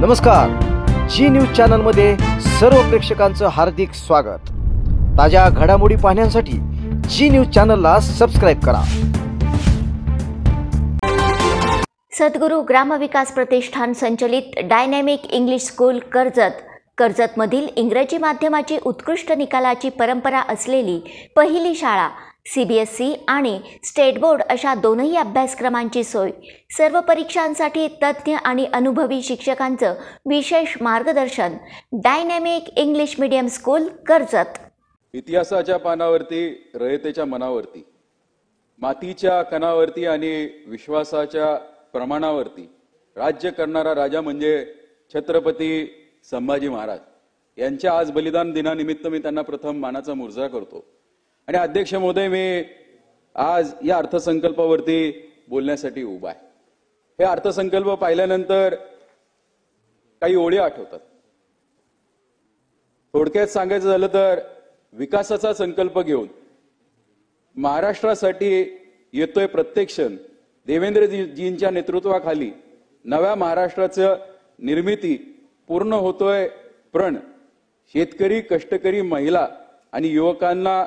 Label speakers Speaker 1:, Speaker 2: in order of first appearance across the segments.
Speaker 1: नमस्कार, जी news channel मध्ये सर्व प्रेक्षकांचं हार्दिक स्वागत। ताज्या घडामोडी पाहण्यासाठी जी न्यूज चॅनलला सबस्क्राइब करा।
Speaker 2: सद्गुरू ग्रामविकास प्रतिष्ठान संचलित डायनॅमिक इंग्लिश स्कूल कर्जतमधील इंग्रजी माध्यमाची उत्कृष्ट निकालाची परंपरा असलेली पहिली शाळा, CBSE आणि स्टेट बोर्ड अशा दोनही अभ्यासक्रमांची सोय, सर्व परीक्षांसाठी तज्ञ आणि अनुभवी शिक्षकांचं विशेष मार्गदर्शन। Dynamic English medium school Karjat.
Speaker 3: इतिहासाच्या पानावरती, रयतेच्या मनावरती, मातीच्या कणावरती आणि विश्वासाच्या प्रमाणावरती राज्य करणारा राजा म्हणजे छत्रपती संभाजी महाराज यांच्या आज बलिदान दिनानिमित्त मी त्यांना प्रथम मानाचा मुजरा करतो। आणि अध्यक्ष महोदय, मी आज या अर्थसंकल्पावरती बोलण्यासाठी उभा आहे। हे अर्थसंकल्प पाहिल्यानंतर काही ओळी आठवतात। थोडक्यात सांगायचं झालं तर विकासाचा संकल्प घेऊन महाराष्ट्रासाठी येतोय प्रत्येक क्षण देवेंद्रजींच्या नेतृत्वाखाली नव्या महाराष्ट्राचं निर्मिती पूर्ण होतोय प्रण। शेतकरी, कष्टकरी, महिला आणि युवकांना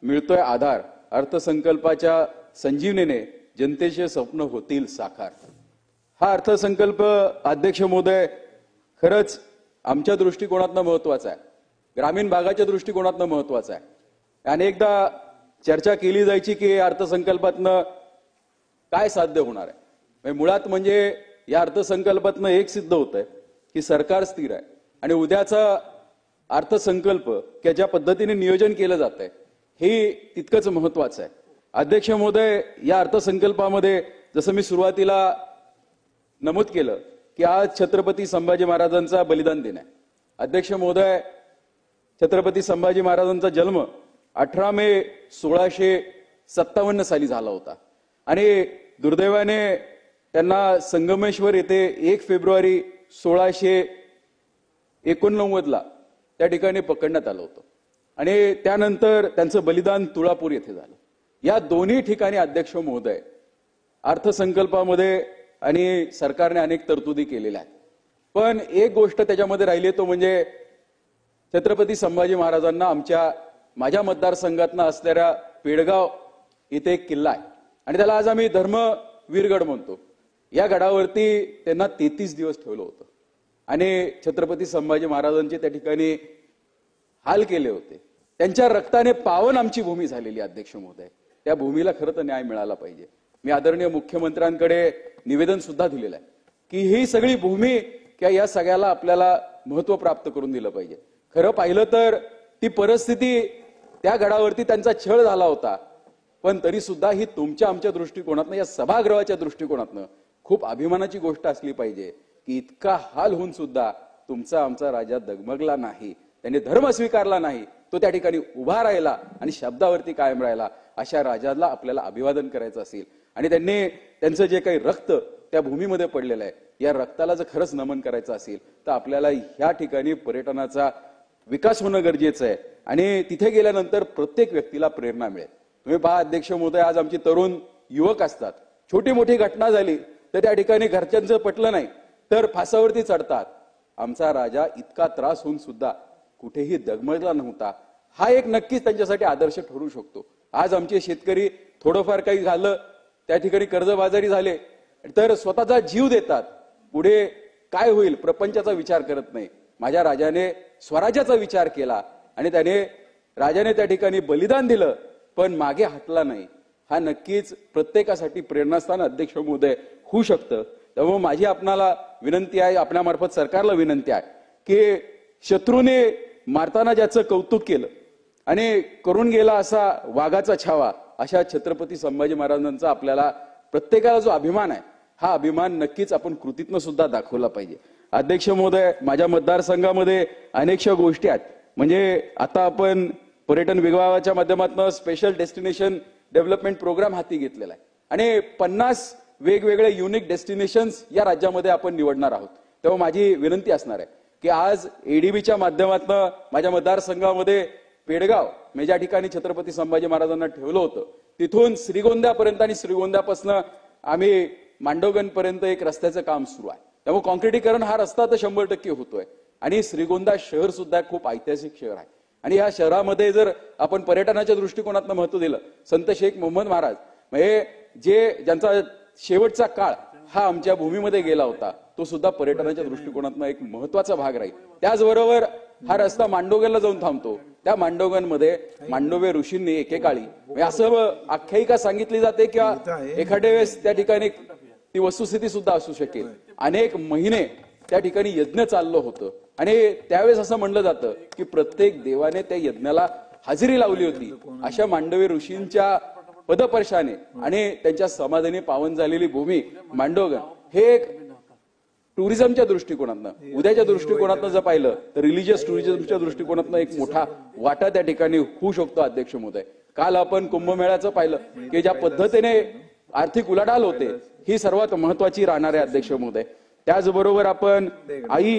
Speaker 3: मिळतोय आधार। अर्थसंकल्पाच्या संजीवनीने जनतेचे स्वप्न होतील साकार। हा अर्थसंकल्प अध्यक्ष महोदय खरंच आमच्या दृष्टिकोनातून महत्त्वाचा आहे, ग्रामीण भागाच्या दृष्टिकोनातून महत्त्वाचा आहे। अनेकदा चर्चा केली जायची की अर्थसंकल्पातनं काय साध्य होणार आहे। मुळात म्हणजे या अर्थसंकल्पातनं एक सिद्ध होतंय की सरकार स्थिर आहे आणि उद्याचा अर्थसंकल्प की ज्या पद्धतीने नियोजन केलं जातंय हे तितकंच महत्त्वाचं आहे। अध्यक्ष महोदय, या अर्थसंकल्पामध्ये जसं मी सुरुवातीला नमूद केलं की आज छत्रपती संभाजी महाराजांचा बलिदान दिन आहे। अध्यक्ष महोदय, छत्रपती संभाजी महाराजांचा जन्म 18 मे 1657 साली झाला होता आणि दुर्दैवाने त्यांना संगमेश्वर येथे 1 फेब्रुवारी 1689 त्या ठिकाणी पकडण्यात आलं होतं आणि त्यानंतर त्यांचं बलिदान तुळापूर येथे झालं। या दोन्ही ठिकाणी अध्यक्ष महोदय अर्थसंकल्पामध्ये आणि सरकारने अनेक तरतुदी केलेल्या आहेत, पण एक गोष्ट त्याच्यामध्ये राहिली तो म्हणजे छत्रपती संभाजी महाराजांना माझ्या मतदारसंघातनं असणाऱ्या पेडगाव इथे एक किल्ला आहे आणि त्याला आज आम्ही धर्मवीरगड म्हणतो। या गडावरती त्यांना 33 दिवस ठेवलं होतं आणि छत्रपती संभाजी महाराजांचे त्या ठिकाणी हाल केले होते। त्यांच्या रक्ताने पावन आमची भूमी झालेली अध्यक्ष महोदय, त्या भूमीला खरं तर न्याय मिळाला पाहिजे। मी आदरणीय मुख्यमंत्र्यांकडे निवेदन सुद्धा दिलेलं आहे की ही सगळी भूमी किंवा या सगळ्याला आपल्याला महत्त्व प्राप्त करून दिलं पाहिजे। खरं पाहिलं तर ती परिस्थिती त्या गडावरती त्यांचा छळ झाला होता, पण तरी सुद्धा ही तुमच्या आमच्या दृष्टिकोनातनं, या सभागृहाच्या दृष्टिकोनातनं खूप अभिमानाची गोष्ट असली पाहिजे की इतका हाल होऊन सुद्धा तुमचा आमचा राजा डगमगला नाही, त्यांनी धर्म स्वीकारला नाही, तो त्या ठिकाणी उभा राहिला आणि शब्दावरती कायम राहिला। अशा राजाला आपल्याला अभिवादन करायचं असेल आणि त्यांचं जे काही रक्त त्या भूमीमध्ये पडलेलं आहे, या रक्ताला जर खरंच नमन करायचं असेल तर आपल्याला ह्या ठिकाणी पर्यटनाचा विकास होणं गरजेचं आहे आणि तिथे गेल्यानंतर प्रत्येक व्यक्तीला प्रेरणा मिळेल। तुम्ही पहा अध्यक्ष महोदय, आज आमची तरुण युवक असतात, छोटी मोठी घटना झाली तर त्या ठिकाणी घरच्यांचं पटलं नाही तर फासावरती चढतात। आमचा राजा इतका त्रास होऊन सुद्धा कुठेही डगमगला नव्हता, हा एक नक्कीच त्यांच्यासाठी आदर्श ठरू शकतो। आज आमचे शेतकरी थोडंफार काही झालं त्या ठिकाणी कर्जबाजारी झाले तर स्वतःचा जीव देतात, पुढे काय होईल प्रपंचाचा विचार करत नाही। माझ्या राजाने स्वराज्याचा विचार केला आणि राजाने त्या ठिकाणी बलिदान दिलं पण मागे हटला नाही। हा नक्कीच प्रत्येकासाठी प्रेरणास्थान अध्यक्ष महोदय होऊ शकतं। त्यामुळे माझी आपणाला विनंती आहे, आपल्यामार्फत सरकारला विनंती आहे की शत्रूने मारताना ज्याचं कौतुक केलं आणि करून गेला असा वाघाचा छावा, अशा छत्रपती संभाजी महाराजांचा आपल्याला प्रत्येकाला जो अभिमान आहे, हा अभिमान नक्कीच आपण कृतीतनं सुद्धा दाखवला पाहिजे। अध्यक्ष महोदय, माझ्या मतदारसंघामध्ये अनेकशा गोष्टी आहेत, म्हणजे आता आपण पर्यटन विभागाच्या माध्यमातून स्पेशल डेस्टिनेशन डेव्हलपमेंट प्रोग्राम हाती घेतलेला आहे आणि 50 वेगवेगळे युनिक डेस्टिनेशन्स या राज्यामध्ये आपण निवडणार आहोत। तेव्हा माझी विनंती असणार आहे की आज ADBच्या माध्यमातून माझ्या मतदारसंघामध्ये पेडगाव मी ज्या ठिकाणी छत्रपती संभाजी महाराजांना ठेवलं होतं तिथून श्रीगोंद्यापर्यंत आणि श्रीगोंद्यापासून आम्ही मांडवगणपर्यंत एक रस्त्याचं काम सुरू आहे। त्यामुळे कॉन्क्रिटीकरण हा रस्ता तर 100% होतोय आणि श्रीगोंदा शहर सुद्धा खूप ऐतिहासिक शहर आहे आणि या शहरामध्ये जर आपण पर्यटनाच्या दृष्टिकोनातून महत्व दिलं, संत शेख मोहम्मद महाराज म्हणजे ज्यांचा शेवटचा काळ हा आमच्या भूमीमध्ये गेला होता, तो सुद्धा पर्यटनाच्या दृष्टिकोनातून एक महत्वाचा भाग राहील. त्याचबरोबर हा रस्ता मांडोगनला जाऊन थांबतो. त्या मांडोगनमध्ये मांडोवे ऋषींनी एकेकाळी असं आख्यायिका सांगितली जाते किंवा एखाद्या वेळेस त्या ठिकाणी ती वस्तुस्थिती सुद्धा असू शकेल, अनेक महिने त्या ठिकाणी यज्ञ चाललं होतं आणि त्यावेळेस असं म्हणलं जातं की प्रत्येक देवाने त्या यज्ञाला हजेरी लावली होती. अशा मांडवे ऋषींच्या पदपर्शाने आणि त्यांच्या समाधीने पावन झालेली भूमी मांडोगन हे एक टुरिझमच्या दृष्टिकोनातनं, उद्याच्या दृष्टिकोनातनं जर पाहिलं तर रिलिजियस टुरिझमच्या दृष्टिकोनातनं एक मोठा वाटा त्या ठिकाणी होऊ शकतो. अध्यक्ष महोदय, काल आपण कुंभमेळ्याचं पाहिलं की ज्या पद्धतीने आर्थिक उलाढाल होते ही सर्वात महत्वाची राहणार आहे. अध्यक्ष महोदय, त्याचबरोबर आपण आई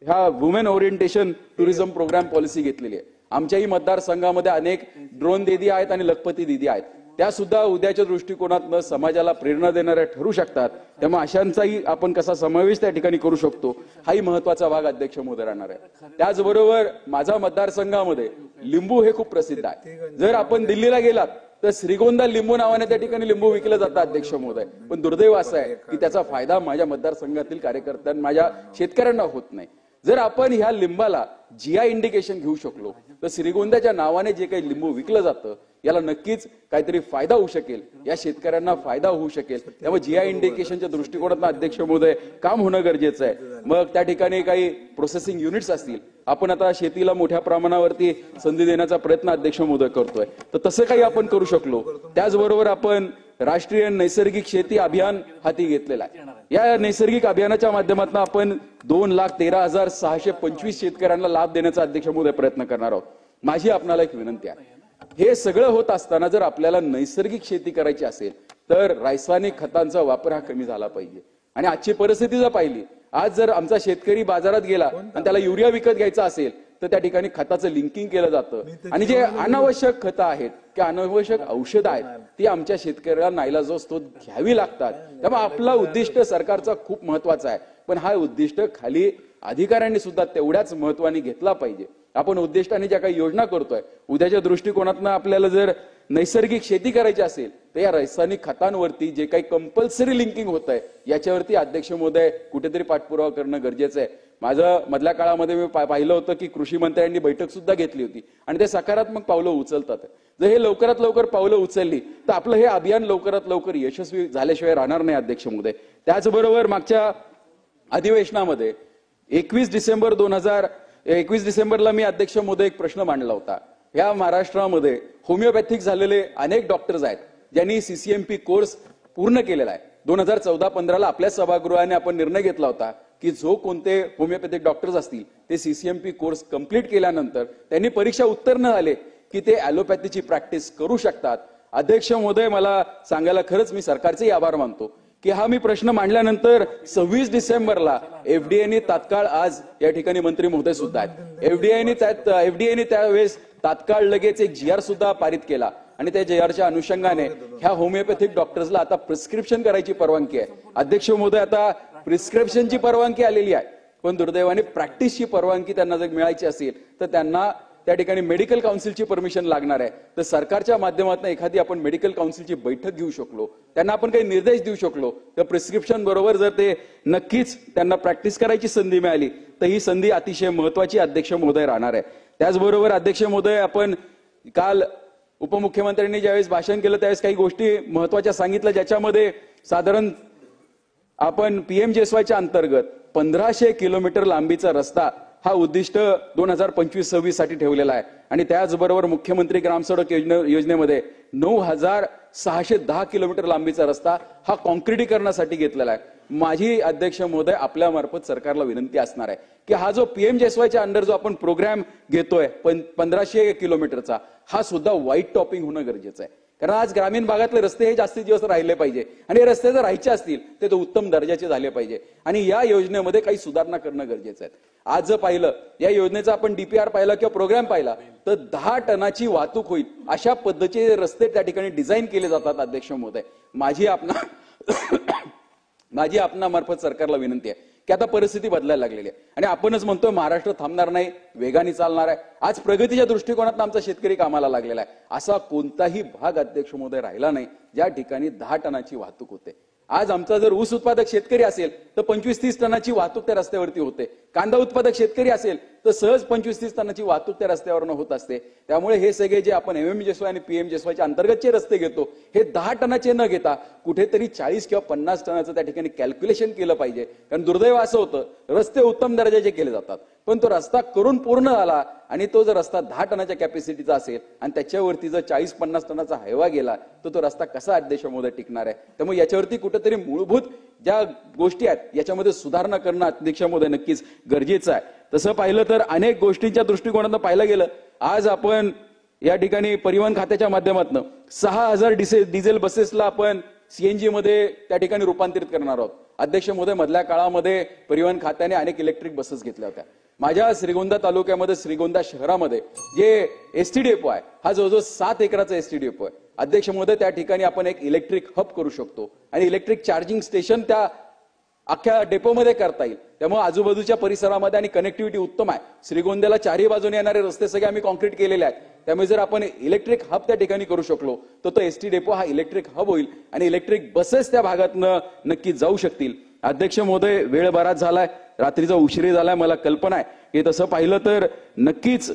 Speaker 3: ह्या women orientation tourism program policy घेतलेली आहे. आमच्याही मतदारसंघामध्ये अनेक ड्रोन दीदी आहेत आणि लखपती दीदी आहेत, त्या सुद्धा उद्याच्या दृष्टिकोनातनं समाजाला प्रेरणा देणाऱ्या ठरू शकतात. त्यामुळे अशांचाही आपण कसा समावेश त्या ठिकाणी करू शकतो हाही महत्वाचा भाग अध्यक्ष महोदय राहणार आहे. त्याचबरोबर माझ्या मतदारसंघामध्ये लिंबू हे खूप प्रसिद्ध आहे. जर आपण दिल्लीला गेलात तर श्रीगोंदा लिंबू नावाने त्या ठिकाणी लिंबू विकलं जातं अध्यक्ष महोदय, पण दुर्दैव असं आहे की त्याचा फायदा माझ्या मतदारसंघातील कार्यकर्त्यांना, माझ्या शेतकऱ्यांना होत नाही. जर आपण ह्या लिंबाला जीआय इंडिकेशन घेऊ शकलो तर श्रीगोंद्याच्या नावाने जे काही लिंबू विकलं जातं याला नक्कीच काहीतरी फायदा होऊ शकेल, या शेतकऱ्यांना फायदा होऊ शकेल. त्यामुळे जीआय इंडिकेशनच्या दृष्टिकोनातून अध्यक्ष महोदय काम होणं गरजेचं आहे. मग त्या ठिकाणी काही प्रोसेसिंग युनिट्स असतील, आपण आता शेतीला मोठ्या प्रमाणावरती संधी देण्याचा प्रयत्न अध्यक्ष महोदय करतोय, तर तसं काही आपण करू शकलो. त्याचबरोबर आपण राष्ट्रीय नैसर्गिक शेती अभियान हाती घेतलेला आहे. या नैसर्गिक अभियानाच्या माध्यमातून आपण 2,13,625 शेतकऱ्यांना लाभ देण्याचा अध्यक्ष महोदय प्रयत्न करणार आहोत. माझी आपणाला एक विनंती आहे, हे सगळं होत असताना जर आपल्याला नैसर्गिक शेती करायची असेल तर रासायनिक खतांचा वापर हा कमी झाला पाहिजे. आणि आजची परिस्थिती जर पाहिली, आज जर आमचा शेतकरी बाजारात गेला आणि त्याला युरिया विकत घ्यायचा असेल तर त्या ठिकाणी खताचं लिंकिंग केलं जातं आणि जे अनावश्यक खतं आहेत किंवा अनावश्यक औषधं आहेत ती आमच्या शेतकऱ्याला नाईलाजास्तव घ्यावी लागतात. त्यामुळे आपला उद्दिष्ट सरकारचा खूप महत्वाचा आहे, पण हा उद्दिष्ट खाली अधिकाऱ्यांनी सुद्धा तेवढ्याच महत्वाने घेतला पाहिजे. आपण उद्दिष्टाने ज्या काही योजना करतोय, उद्याच्या दृष्टिकोनातनं आपल्याला जर नैसर्गिक शेती करायची असेल तर या रासायनिक खतांवरती जे काही कंपल्सरी लिंकिंग होत आहे याच्यावरती अध्यक्ष महोदय कुठेतरी पाठपुरावा करणं गरजेचं आहे. माझं मधल्या काळामध्ये मी पाहिलं होतं की कृषी मंत्र्यांनी बैठक सुद्धा घेतली होती आणि ते सकारात्मक पावलं उचलतात. जर हे लवकरात लवकर पावलं उचलली तर आपलं हे अभियान लवकरात लवकर यशस्वी झाल्याशिवाय राहणार नाही अध्यक्ष महोदय. त्याचबरोबर मागच्या अधिवेशनामध्ये 21 डिसेंबरला मी अध्यक्ष महोदय एक प्रश्न मांडला होता. या महाराष्ट्रामध्ये होमिओपॅथिक झालेले अनेक डॉक्टर्स आहेत ज्यांनी सीसीएमपी कोर्स पूर्ण केलेला आहे. 2014-15ला आपल्या सभागृहाने आपण निर्णय घेतला होता की जो कोणते होमिओपॅथिक डॉक्टर्स असतील ते सीसीएमपी कोर्स कंप्लीट केल्यानंतर त्यांनी परीक्षा उत्तीर्ण झाले की ते ॲलोपॅथीची प्रॅक्टिस करू शकतात. अध्यक्ष महोदय, मला सांगायला खरंच मी सरकारचेही आभार मानतो की हा मी प्रश्न मांडल्यानंतर 26 डिसेंबरला एफडीएने तात्काळ, आज या ठिकाणी मंत्री महोदय सुद्धा आहेत, एफडीएने त्यावेळेस तात्काळ लगेच एक जीआर सुद्धा पारित केला आणि त्या जीआरच्या अनुषंगाने ह्या होमिओपॅथिक डॉक्टर्सला आता प्रिस्क्रिप्शन करायची परवानगी आहे. अध्यक्ष महोदय, आता प्रिस्क्रिप्शनची परवानगी आलेली आहे, पण दुर्दैवाने प्रॅक्टिसची परवानगी त्यांना जर मिळायची असेल तर त्यांना त्या ठिकाणी मेडिकल काउन्सिलची परमिशन लागणार आहे. तर सरकारच्या माध्यमातून एखादी आपण मेडिकल काउन्सिलची बैठक घेऊ शकलो, त्यांना आपण काही निर्देश देऊ शकलो तर प्रिस्क्रिप्शन बरोबर जर ते नक्कीच त्यांना प्रॅक्टिस करायची संधी मिळाली तर ही संधी अतिशय महत्वाची अध्यक्ष महोदय राहणार आहे. त्याचबरोबर अध्यक्ष महोदय, आपण काल उपमुख्यमंत्र्यांनी ज्यावेळेस भाषण केलं त्यावेळेस काही गोष्टी महत्वाच्या सांगितल्या, ज्याच्यामध्ये साधारण आपण पीएमजीएसवायच्या अंतर्गत 1500 किलोमीटर लांबीचा रस्ता हा उद्दिष्ट 2025-26 साठी ठेवलेला आहे आणि त्याचबरोबर मुख्यमंत्री ग्रामसडक योजनेमध्ये 9,610 किलोमीटर लांबीचा रस्ता हा कॉन्क्रिटीकरणासाठी घेतलेला आहे. माझी अध्यक्ष महोदय आपल्या मार्फत सरकारला विनंती असणार आहे की हा जो पीएमजीएसवायच्या अंडर जो आपण प्रोग्राम घेतोय 1500 किलोमीटरचा, हा सुद्धा व्हाईट टॉपिंग होणं गरजेचं आहे. कारण आज ग्रामीण भागातले रस्ते हे जास्तीत जास्त राहिले पाहिजे आणि हे रस्ते जर राहायचे असतील तर ते उत्तम दर्जाचे झाले पाहिजे आणि या योजनेमध्ये काही सुधारणा करणं गरजेचं आहे. आज जर पाहिलं या योजनेचा आपण डीपीआर पाहिला किंवा प्रोग्राम पाहिला तर 10 टनाची वाहतूक होईल अशा पद्धतीचे रस्ते त्या ठिकाणी डिझाईन केले जातात. अध्यक्ष महोदय, माझी आपणा मार्फत सरकारला विनंती आहे की आता परिस्थिती बदलायला लागलेली आहे आणि आपणच म्हणतोय महाराष्ट्र थांबणार नाही, वेगाने चालणार आहे. आज प्रगतीच्या दृष्टिकोनात आमचा शेतकरी कामाला लागलेला आहे. असा कोणताही भाग अध्यक्ष महोदय राहिला नाही ज्या ठिकाणी 10 टनाची वाहतूक होते. आज आमचा जर ऊस उत्पादक शेतकरी असेल तर 25-30 टनाची वाहतूक त्या रस्त्यावरती होते. कांदा उत्पादक शेतकरी असेल तर सहज 25-30 टनाची वाहतूक त्या रस्त्यावरनं होत असते. त्यामुळे हे सगळे जे आपण MMJSY आणि PMJSYच्या अंतर्गतचे रस्ते घेतो हे 10 टनाचे न घेता कुठेतरी 40 किंवा 50 टनाचं त्या ठिकाणी कॅल्क्युलेशन केलं पाहिजे. कारण दुर्दैव असं होतं, रस्ते उत्तम दर्जाचे केले जातात पण तो रस्ता करून पूर्ण झाला आणि तो जर रस्ता 10 टनाच्या कॅपॅसिटीचा असेल आणि त्याच्यावरती जर 40-50 टनाचा हायवा गेला तर तो रस्ता कसा अध्यक्ष महोदय टिकणार आहे. त्यामुळे याच्यावरती कुठेतरी मूलभूत ज्या गोष्टी आहेत याच्यामध्ये सुधारणा करणं अध्यक्ष महोदय नक्कीच गरजेचं आहे. तसं पाहिलं तर अनेक गोष्टींच्या दृष्टिकोनातून पाहिलं गेलं, आज आपण या ठिकाणी परिवहन खात्याच्या माध्यमातून 6000 डिझेल बसेसला आपण CNG मध्ये त्या ठिकाणी रूपांतरित करणार आहोत. अध्यक्ष महोदय, मधल्या काळामध्ये परिवहन खात्याने अनेक इलेक्ट्रिक बसेस घेतल्या होत्या. माझ्या श्रीगोंदा तालुक्यामध्ये श्रीगोंदा शहरामध्ये जे ST डेपो आहे हा जवळजवळ 7 एकराचा ST डेपो आहे. अध्यक्ष महोदय, त्या ठिकाणी आपण एक इलेक्ट्रिक हब करू शकतो आणि इलेक्ट्रिक चार्जिंग स्टेशन त्या अख्ख्या डेपोमध्ये करता येईल. त्यामुळे आजूबाजूच्या परिसरामध्ये आणि कनेक्टिव्हिटी उत्तम आहे. श्रीगोंद्याला चारही बाजूने येणारे रस्ते सगळे आम्ही कॉन्क्रीट केलेले आहेत. त्यामुळे जर आपण इलेक्ट्रिक हब त्या ठिकाणी करू शकलो तर तो ST डेपो हा इलेक्ट्रिक हब होईल आणि इलेक्ट्रिक बसेस त्या भागातनं नक्की जाऊ शकतील. अध्यक्ष महोदय, वेळ बराच झालाय, रात्रीचा उशिरी झालाय, मला कल्पना आहे की तसं पाहिलं तर नक्कीच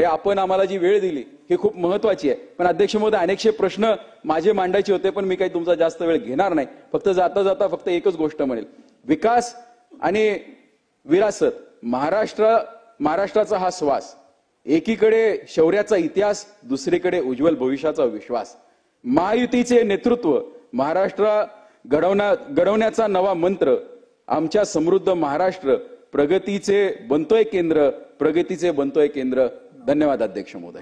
Speaker 3: आपण आम्हाला जी वेळ दिली ही खूप महत्वाची आहे. पण अध्यक्ष महोदय, अनेकशे प्रश्न माझे मांडायचे होते पण मी काही तुमचा जास्त वेळ घेणार नाही. फक्त जाता जाता फक्त एकच गोष्ट म्हणेल, विकास आणि विरासत, महाराष्ट्राचा हा श्वास, एकीकडे शौर्याचा इतिहास, दुसरीकडे उज्ज्वल भविष्याचा विश्वास. महायुतीचे नेतृत्व, महाराष्ट्र घडवण्याचा नवा मंत्र, आमच्या समृद्ध महाराष्ट्र, प्रगतीचे बनतोय केंद्र, प्रगतीचे बनतोय केंद्र. धन्यवाद अध्यक्ष महोदय.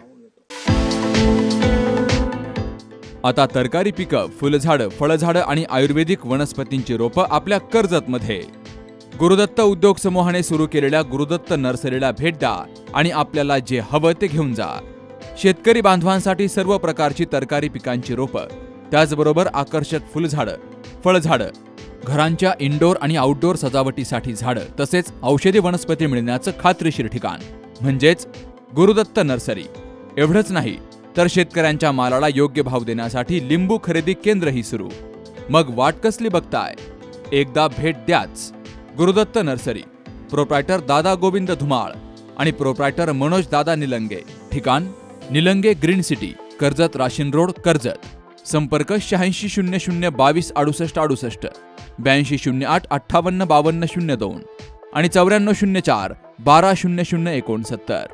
Speaker 4: आता तरकारी पिकं, फुलझाडं, फळझाडं आणि आयुर्वेदिक वनस्पतींची रोपं आपल्या कर्जतमध्ये. गुरुदत्त उद्योग समूहाने सुरू केलेल्या गुरुदत्त नर्सरीला भेट द्या आणि आपल्याला जे हवं ते घेऊन जा. शेतकरी बांधवांसाठी सर्व प्रकारची तरकारी पिकांची रोपं, त्याचबरोबर आकर्षक फुलझाडं, फळझाडं, घरांच्या इनडोअर आणि आउटडोअर सजावटीसाठी झाडं, तसेच औषधी वनस्पती मिळण्याचं खात्रीशीर ठिकाण म्हणजेच गुरुदत्त नर्सरी. एवढंच नाही तर शेतकऱ्यांच्या मालाला योग्य भाव देण्यासाठी लिंबू खरेदी केंद्रही सुरू. मग वाट कसली बघताय, एकदा भेट द्याच. गुरुदत्त नर्सरी, प्रोप्रायटर दादा गोविंद धुमाळ आणि प्रोप्रायटर मनोज दादा निलंगे. ठिकाण निलंगे ग्रीन सिटी, कर्जत राशीन रोड, कर्जत. संपर्क 8600226868, 8208585202 आणि 9404 120069.